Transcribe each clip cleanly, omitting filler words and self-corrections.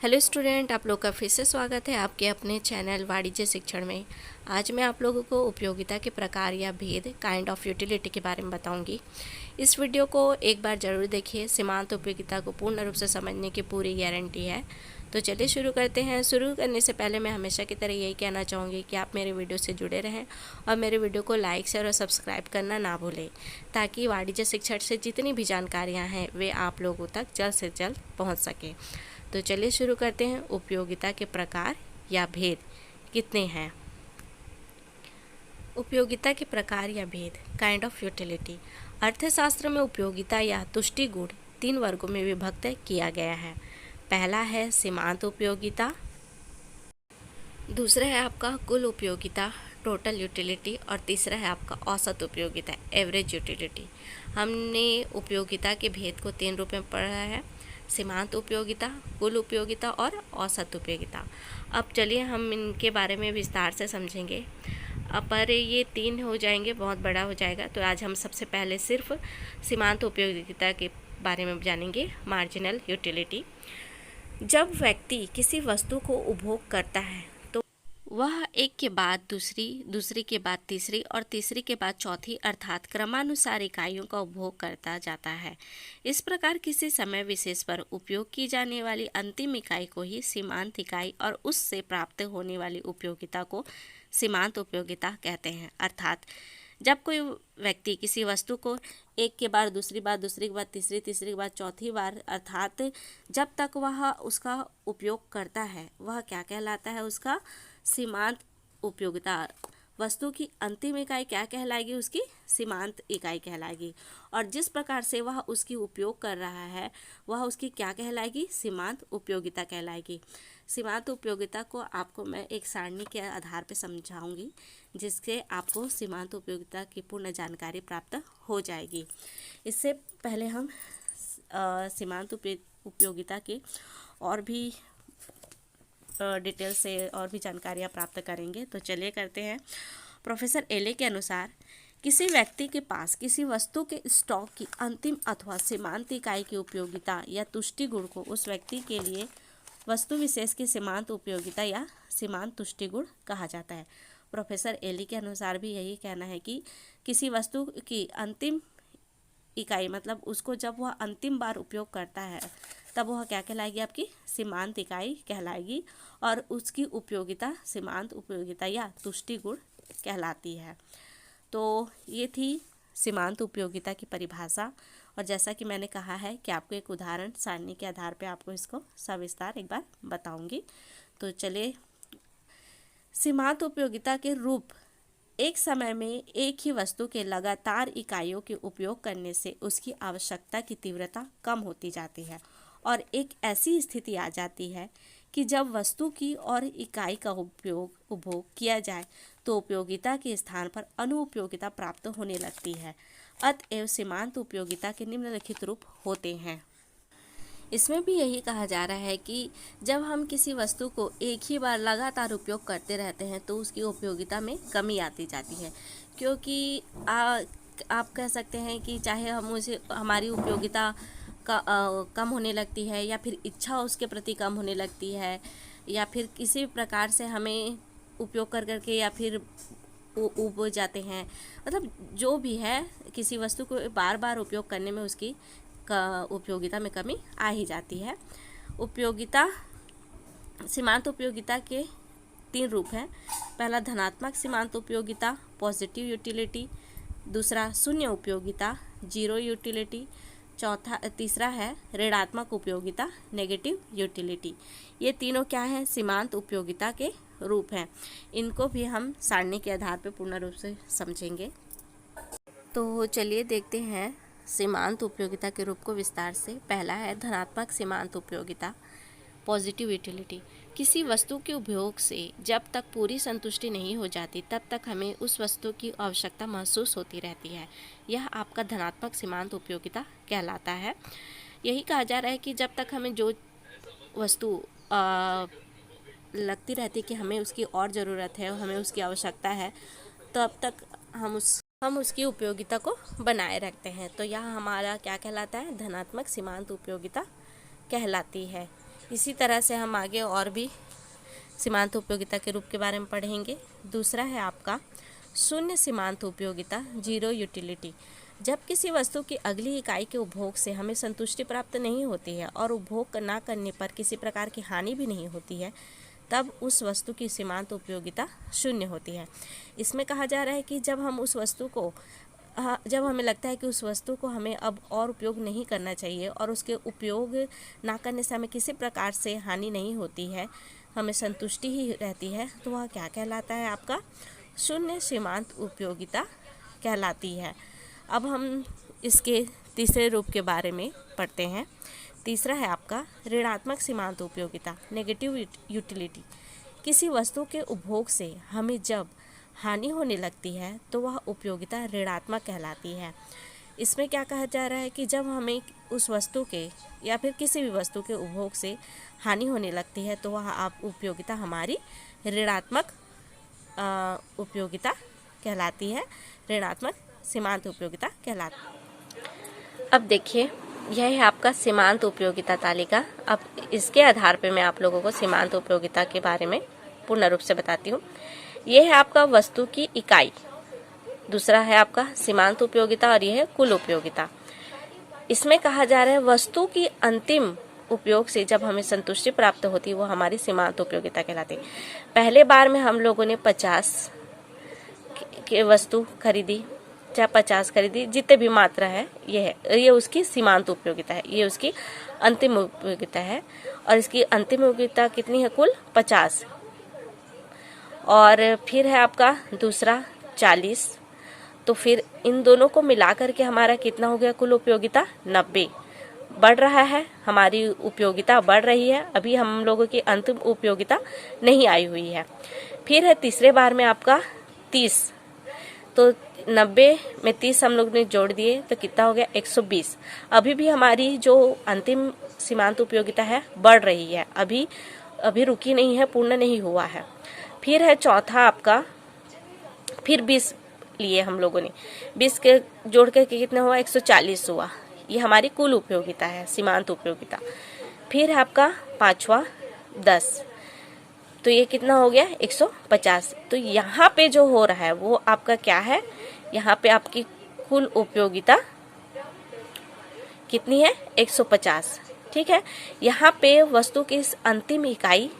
Hello student, आप लोग का फिर से स्वागत है आपके अपने चैनल वाणिज्य शिक्षण में। आज मैं आप लोगों को उपयोगिता के प्रकार या भेद काइंड ऑफ यूटिलिटी के बारे में बताऊंगी। इस वीडियो को एक बार ज़रूर देखिए। सीमांत उपयोगिता को पूर्ण रूप से समझने की पूरी गारंटी है। तो चलिए शुरू करते हैं। शुरू करने से पहले मैं हमेशा की तरह यही कहना चाहूँगी कि आप मेरे वीडियो से जुड़े रहें और मेरे वीडियो को लाइक शेयर और सब्सक्राइब करना ना भूलें, ताकि वाणिज्य शिक्षण से जितनी भी जानकारियाँ हैं वे आप लोगों तक जल्द से जल्द पहुँच सकें। तो चलिए शुरू करते हैं। उपयोगिता के प्रकार या भेद कितने हैं। उपयोगिता के प्रकार या भेद काइंड ऑफ यूटिलिटी। अर्थशास्त्र में उपयोगिता या तुष्टि गुण 3 वर्गों में विभक्त किया गया है। पहला है सीमांत उपयोगिता, दूसरा है आपका कुल उपयोगिता टोटल यूटिलिटी, और तीसरा है आपका औसत उपयोगिता एवरेज यूटिलिटी। हमने उपयोगिता के भेद को 3 रूप में पढ़ा है: सीमांत उपयोगिता, कुल उपयोगिता और औसत उपयोगिता। अब चलिए हम इनके बारे में विस्तार से समझेंगे। पर ये 3 हो जाएंगे, बहुत बड़ा हो जाएगा, तो आज हम सबसे पहले सिर्फ सीमांत उपयोगिता के बारे में जानेंगे। Marginal utility. जब व्यक्ति किसी वस्तु को उपभोग करता है तो वह एक के बाद दूसरी, दूसरी के बाद तीसरी और तीसरी के बाद चौथी अर्थात क्रमानुसार इकाइयों का उपभोग करता जाता है। इस प्रकार किसी समय विशेष पर उपयोग की जाने वाली अंतिम इकाई को ही सीमांत इकाई और उससे प्राप्त होने वाली उपयोगिता को सीमांत उपयोगिता कहते हैं। अर्थात जब कोई व्यक्ति किसी वस्तु को एक के बाद दूसरी बार, दूसरी के बाद तीसरी, तीसरी के बाद चौथी बार, अर्थात जब तक वह उसका उपयोग करता है वह क्या कहलाता है? उसका सीमांत उपयोगिता। वस्तु की अंतिम इकाई क्या कहलाएगी? उसकी सीमांत इकाई कहलाएगी। और जिस प्रकार से वह उसकी उपयोग कर रहा है वह उसकी क्या कहलाएगी? सीमांत उपयोगिता कहलाएगी। सीमांत उपयोगिता को आपको मैं एक सारणी के आधार पर समझाऊंगी, जिससे आपको सीमांत उपयोगिता की पूर्ण जानकारी प्राप्त हो जाएगी। इससे पहले हम सीमांत उपयोगिता के और भी डिटेल से और भी जानकारियाँ प्राप्त करेंगे। तो चलिए करते हैं। प्रोफेसर एले के अनुसार किसी व्यक्ति के पास किसी वस्तु के स्टॉक की अंतिम अथवा सीमांत इकाई की उपयोगिता या तुष्टि गुण को उस व्यक्ति के लिए वस्तु विशेष की सीमांत उपयोगिता या सीमांत तुष्टि गुण कहा जाता है। प्रोफेसर एली के अनुसार भी यही कहना है कि किसी वस्तु की अंतिम इकाई, मतलब उसको जब वह अंतिम बार उपयोग करता है तब वह क्या कहलाएगी? आपकी सीमांत इकाई कहलाएगी, और उसकी उपयोगिता सीमांत उपयोगिता या तुष्टि गुण कहलाती है। तो ये थी सीमांत उपयोगिता की परिभाषा, और जैसा कि मैंने कहा है कि आपको एक उदाहरण सारणी के आधार पर आपको इसको सविस्तार एक बार बताऊंगी। तो चलिए। सीमांत उपयोगिता के रूप: एक समय में एक ही वस्तु के लगातार इकाइयों के उपयोग करने से उसकी आवश्यकता की तीव्रता कम होती जाती है और एक ऐसी स्थिति आ जाती है कि जब वस्तु की और इकाई का उपभोग किया जाए तो उपयोगिता के स्थान पर अनुपयोगिता प्राप्त होने लगती है। अतएव सीमांत उपयोगिता के निम्नलिखित रूप होते हैं। इसमें भी यही कहा जा रहा है कि जब हम किसी वस्तु को एक ही बार लगातार उपयोग करते रहते हैं तो उसकी उपयोगिता में कमी आती जाती है, क्योंकि आप कह सकते हैं कि चाहे हम उसे हमारी उपयोगिता का कम होने लगती है, या फिर इच्छा उसके प्रति कम होने लगती है, या फिर किसी भी प्रकार से हमें उपयोग कर करके या फिर उब जाते हैं। मतलब जो भी है, किसी वस्तु को बार बार उपयोग करने में उसकी उपयोगिता में कमी आ ही जाती है। उपयोगिता सीमांत उपयोगिता के 3 रूप हैं। पहला धनात्मक सीमांत उपयोगिता पॉजिटिव यूटिलिटी, दूसरा शून्य उपयोगिता जीरो यूटिलिटी, तीसरा है ऋणात्मक उपयोगिता नेगेटिव यूटिलिटी। ये तीनों क्या हैं? सीमांत उपयोगिता के रूप हैं। इनको भी हम सारणी के आधार पर पूर्ण रूप से समझेंगे। तो चलिए देखते हैं सीमांत उपयोगिता के रूप को विस्तार से। पहला है धनात्मक सीमांत उपयोगिता पॉजिटिव यूटिलिटी। किसी वस्तु के उपयोग से जब तक पूरी संतुष्टि नहीं हो जाती तब तक हमें उस वस्तु की आवश्यकता महसूस होती रहती है। यह आपका धनात्मक सीमांत उपयोगिता कहलाता है। यही कहा जा रहा है कि जब तक हमें जो वस्तु लगती रहती है कि हमें उसकी और ज़रूरत है, हमें उसकी आवश्यकता है, तब तक हम उसकी उपयोगिता को बनाए रखते हैं। तो यह हमारा क्या कहलाता है? धनात्मक सीमांत उपयोगिता कहलाती है। इसी तरह से हम आगे और भी सीमांत उपयोगिता के रूप के बारे में पढ़ेंगे। दूसरा है आपका शून्य सीमांत उपयोगिता, जीरो यूटिलिटी। जब किसी वस्तु की अगली इकाई के उपभोग से हमें संतुष्टि प्राप्त नहीं होती है और उपभोग न करने पर किसी प्रकार की हानि भी नहीं होती है, तब उस वस्तु की सीमांत उपयोगिता शून्य होती है। इसमें कहा जा रहा है कि जब हम उस वस्तु को जब हमें लगता है कि उस वस्तु को हमें अब और उपयोग नहीं करना चाहिए और उसके उपयोग ना करने से हमें किसी प्रकार से हानि नहीं होती है, हमें संतुष्टि ही रहती है, तो वह क्या कहलाता है? आपका शून्य सीमांत उपयोगिता कहलाती है। अब हम इसके तीसरे रूप के बारे में पढ़ते हैं। तीसरा है आपका ऋणात्मक सीमांत उपयोगिता, नेगेटिव यूटिलिटी। किसी वस्तु के उपभोग से हमें जब हानि होने लगती है तो वह उपयोगिता ऋणात्मक कहलाती है। इसमें क्या कहा जा रहा है कि जब हमें उस वस्तु के या फिर किसी भी वस्तु के उपभोग से हानि होने लगती है तो वह उपयोगिता हमारी ऋणात्मक उपयोगिता कहलाती है, ऋणात्मक सीमांत उपयोगिता कहलाती है। अब देखिए, यह है आपका सीमांत उपयोगिता तालिका। अब इसके आधार पर मैं आप लोगों को सीमांत उपयोगिता के बारे में पूर्ण रूप से बताती हूँ। यह है आपका वस्तु की इकाई, दूसरा है आपका सीमांत उपयोगिता और यह है कुल उपयोगिता। इसमें कहा जा रहा है वस्तु की अंतिम उपयोग से जब हमें संतुष्टि प्राप्त होती है वो हमारी सीमांत उपयोगिता कहलाती है। पहले बार में हम लोगों ने 50 के वस्तु खरीदी, चाहे 50 खरीदी, जितने भी मात्रा है ये उसकी सीमांत उपयोगिता है, ये उसकी अंतिम उपयोगिता है। और इसकी अंतिम उपयोगिता कितनी है? कुल 50। और फिर है आपका दूसरा 40। तो फिर इन दोनों को मिलाकर के हमारा कितना हो गया? कुल उपयोगिता 90। बढ़ रहा है, हमारी उपयोगिता बढ़ रही है, अभी हम लोगों की अंतिम उपयोगिता नहीं आई हुई है। फिर है तीसरे बार में आपका 30। तो 90 में 30 हम लोग ने जोड़ दिए तो कितना हो गया? 120। अभी भी हमारी जो अंतिम सीमांत उपयोगिता है बढ़ रही है, अभी रुकी नहीं है, पूर्ण नहीं हुआ है। फिर है चौथा आपका, फिर 20 लिए हम लोगों ने, 20 के जोड़ के कितना हुआ? 140 हुआ। ये हमारी कुल उपयोगिता है, सीमांत उपयोगिता। फिर है आपका पांचवा 10, तो ये कितना हो गया? 150। तो यहाँ पे जो हो रहा है वो आपका क्या है? यहाँ पे आपकी कुल उपयोगिता कितनी है? 150। ठीक है, यहाँ पे वस्तु की अंतिम इकाई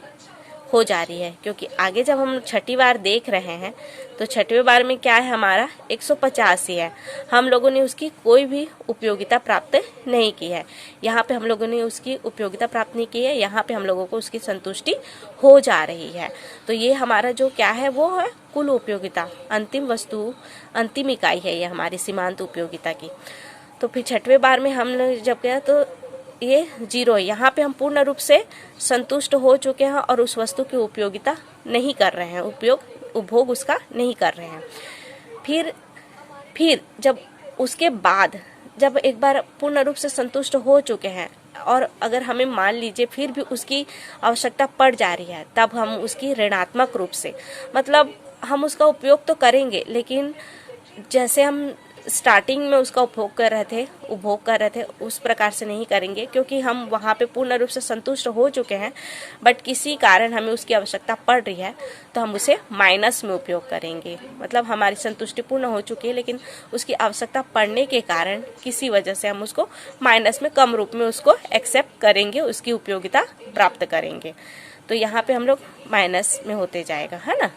हो जा रही है, क्योंकि आगे जब हम छठी बार देख रहे हैं तो छठवें बार में क्या है? हमारा 150 ही है, हम लोगों ने उसकी कोई भी उपयोगिता प्राप्त नहीं की है। यहाँ पे हम लोगों ने उसकी उपयोगिता प्राप्त नहीं की है, यहाँ पे हम लोगों को उसकी संतुष्टि हो जा रही है। तो ये हमारा जो क्या है वो है कुल उपयोगिता, अंतिम वस्तु, अंतिम इकाई है ये हमारी सीमांत उपयोगिता की। तो फिर छठवें बार में हम जब गया तो ये 0 है, यहाँ पे हम पूर्ण रूप से संतुष्ट हो चुके हैं और उस वस्तु की उपयोगिता नहीं कर रहे हैं, उपभोग उसका नहीं कर रहे हैं। फिर जब उसके बाद जब एक बार पूर्ण रूप से संतुष्ट हो चुके हैं और अगर हमें मान लीजिए फिर भी उसकी आवश्यकता पड़ जा रही है, तब हम उसकी ऋणात्मक रूप से, मतलब हम उसका उपयोग तो करेंगे लेकिन जैसे हम स्टार्टिंग में उसका उपभोग कर रहे थे उस प्रकार से नहीं करेंगे, क्योंकि हम वहाँ पे पूर्ण रूप से संतुष्ट हो चुके हैं। बट किसी कारण हमें उसकी आवश्यकता पड़ रही है तो हम उसे माइनस में उपयोग करेंगे, मतलब हमारी संतुष्टि पूर्ण हो चुकी है लेकिन उसकी आवश्यकता पड़ने के कारण किसी वजह से हम उसको माइनस में, कम रूप में उसको एक्सेप्ट करेंगे, उसकी उपयोगिता प्राप्त करेंगे। तो यहाँ पे हम लोग माइनस में होते जाएगा, है ना।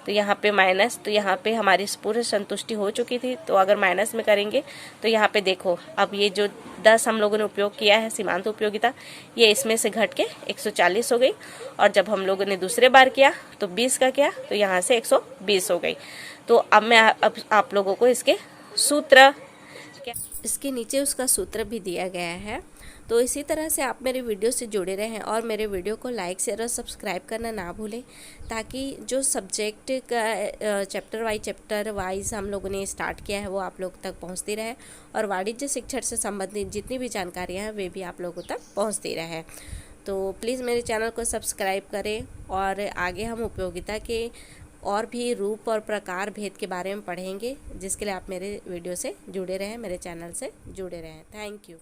तो यहाँ पे माइनस, तो यहाँ पे हमारी पूरी संतुष्टि हो चुकी थी, तो अगर माइनस में करेंगे तो यहाँ पे देखो अब ये जो 10 हम लोगों ने उपयोग किया है सीमांत उपयोगिता, ये इसमें से घट के 140 हो गई। और जब हम लोगों ने दूसरे बार किया तो 20 का किया तो यहाँ से 120 हो गई। तो अब मैं आप लोगों को इसके सूत्र, इसके नीचे उसका सूत्र भी दिया गया है। तो इसी तरह से आप मेरे वीडियो से जुड़े रहें और मेरे वीडियो को लाइक शेयर और सब्सक्राइब करना ना भूलें, ताकि जो सब्जेक्ट का चैप्टर वाइज हम लोगों ने स्टार्ट किया है वो आप लोग तक पहुंचती रहे और वाणिज्य शिक्षण से संबंधित जितनी भी जानकारियाँ हैं वे भी आप लोगों तक पहुंचती रहे। तो प्लीज़ मेरे चैनल को सब्सक्राइब करें और आगे हम उपयोगिता के और भी रूप और प्रकार भेद के बारे में पढ़ेंगे, जिसके लिए आप मेरे वीडियो से जुड़े रहें, मेरे चैनल से जुड़े रहें। Thank you.